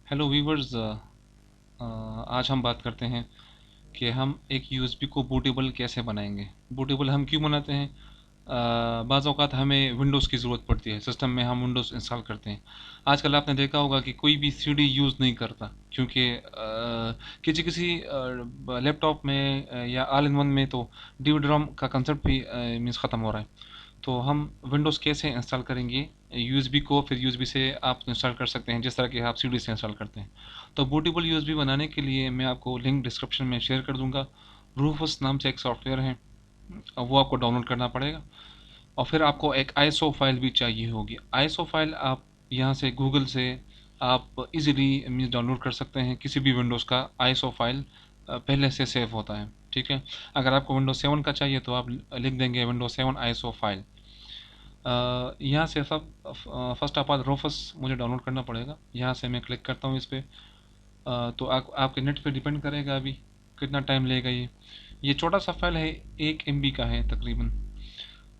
Hello viewers, आज हम बात करते हैं कि हम एक यूएसबी को बूटेबल कैसे बनाएंगे। बूटेबल हम क्यों बनाते हैं? बाज़ औक़ात हमें विंडोज़ की ज़रूरत पड़ती है, सिस्टम में हम विंडोज़ इंस्टॉल करते हैं। आजकल आपने देखा होगा कि कोई भी सीडी यूज़ नहीं करता, क्योंकि किसी किसी लैपटॉप में या ऑल इन वन में तो डीवीडी रोम का कंसेप्ट भी मीन्स ख़त्म हो रहा है। तो हम विंडोज़ कैसे इंस्टॉल करेंगे यूएसबी को, फिर यूएसबी से आप इंस्टॉल कर सकते हैं जिस तरह के आप सीडी से इंस्टॉल करते हैं। तो बूटेबल यूएसबी बनाने के लिए मैं आपको लिंक डिस्क्रिप्शन में शेयर कर दूंगा। रूफस नाम से एक सॉफ्टवेयर है, वो आपको डाउनलोड करना पड़ेगा। और फिर आपको एक आईएसओ फाइल भी चाहिए होगी। आईएसओ फाइल आप यहाँ से गूगल से आप इजीली मीन्स डाउनलोड कर सकते हैं। किसी भी विंडोज़ का आईएसओ फाइल पहले से सेव होता है, ठीक है। अगर आपको विंडोज 7 का चाहिए तो आप लिख देंगे विंडोज 7 आईएसओ फाइल। यहाँ से सब फर्स्ट ऑफ ऑल रोफस मुझे डाउनलोड करना पड़ेगा। यहाँ से मैं क्लिक करता हूँ इस पर। तो आपके नेट पे डिपेंड करेगा अभी कितना टाइम लेगा ये छोटा सा फाइल है, 1 MB का है तकरीबन।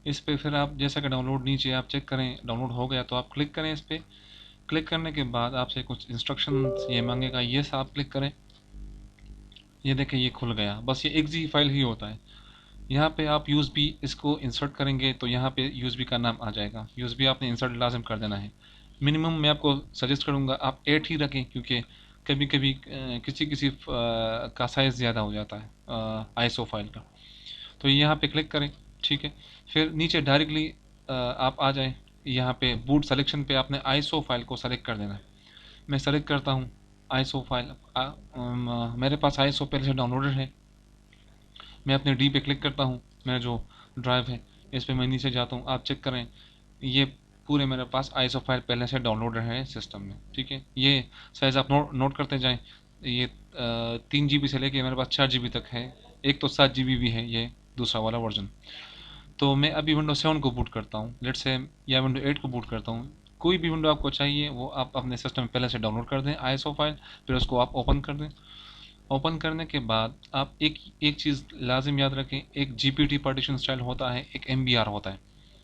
इस पे फिर आप जैसा कि डाउनलोड नीचे आप चेक करें, डाउनलोड हो गया तो आप क्लिक करें इस पर। क्लिक करने के बाद आपसे कुछ इंस्ट्रक्शंस ये मांगेगा, ये आप क्लिक करें। ये देखें ये खुल गया, बस ये एक जी फाइल ही होता है। यहाँ पे आप यूएसबी इसको इंसर्ट करेंगे तो यहाँ पे यूएसबी का नाम आ जाएगा। यूएसबी आपने इंसर्ट लाजिम कर देना है। मिनिमम मैं आपको सजेस्ट करूँगा आप 8 ही रखें, क्योंकि कभी कभी किसी किसी का साइज़ ज़्यादा हो जाता है आईएसओ फाइल का। तो यहाँ पे क्लिक करें, ठीक है। फिर नीचे डायरेक्टली आप आ जाएं। यहाँ पे बूट सेलेक्शन पे आपने आईएसओ फाइल को सेलेक्ट कर देना है। मैं सेलेक्ट करता हूँ आईएसओ फाइल। मेरे पास आईएसओ पहले से डाउनलोडेड है। मैं अपने डी पे क्लिक करता हूँ, मेरा जो ड्राइव है इस पर मैं नीचे जाता हूँ। आप चेक करें ये पूरे मेरे पास आईएसओ फाइल पहले से डाउनलोड है सिस्टम में, ठीक है। ये साइज़ आप नोट करते जाएं। ये 3 GB से लेके मेरे पास 4 GB तक है। एक तो 7 GB भी है ये दूसरा वाला वर्जन। तो मैं अभी विंडो 7 को बूट करता हूँ लेट से, या विंडो 8 को बूट करता हूँ। कोई भी विंडो आपको चाहिए वो आप अपने सिस्टम में पहले से डाउनलोड कर दें आईएसओ फाइल, फिर उसको आप ओपन कर दें। ओपन करने के बाद आप एक एक चीज़ लाजिम याद रखें, एक जीपीटी पार्टीशन स्टाइल होता है, एक एमबीआर होता है।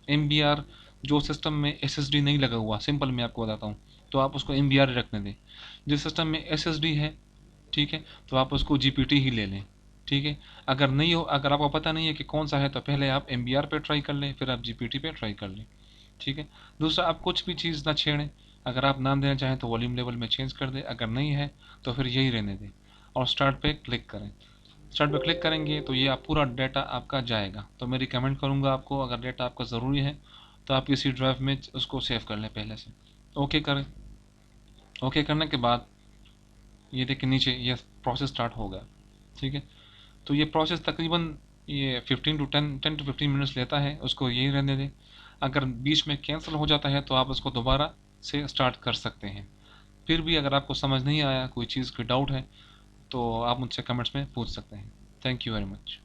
एमबीआर जो सिस्टम में एसएसडी नहीं लगा हुआ, सिंपल मैं आपको बताता हूँ, तो आप उसको एमबीआर रखने दें। जिस सिस्टम में एसएसडी है, ठीक है, तो आप उसको जीपीटी ही ले लें, ठीक है। अगर नहीं हो, अगर आपको पता नहीं है कि कौन सा है, तो पहले आप एमबीआर पे ट्राई कर लें, फिर आप जीपीटी पे ट्राई कर लें, ठीक है। दूसरा, आप कुछ भी चीज़ ना छेड़ें। अगर आप नाम देना चाहें तो वॉल्यूम लेवल में चेंज कर दें, अगर नहीं है तो फिर यही रहने दें और स्टार्ट पे क्लिक करें। स्टार्ट पे क्लिक करेंगे तो ये आप पूरा डाटा आपका जाएगा। तो मैं रिकमेंड करूँगा आपको, अगर डाटा आपका ज़रूरी है तो आप किसी ड्राइव में उसको सेव कर लें पहले से। ओके करें। ओके करने के बाद ये देखिए नीचे ये प्रोसेस स्टार्ट हो गया, ठीक है। तो ये प्रोसेस तकरीबन ये 10 to 15 मिनट्स लेता है, उसको यही रहने दें। अगर बीच में कैंसिल हो जाता है तो आप उसको दोबारा से स्टार्ट कर सकते हैं। फिर भी अगर आपको समझ नहीं आया, कोई चीज़ की डाउट है, तो आप मुझसे कमेंट्स में पूछ सकते हैं। Thank you very much.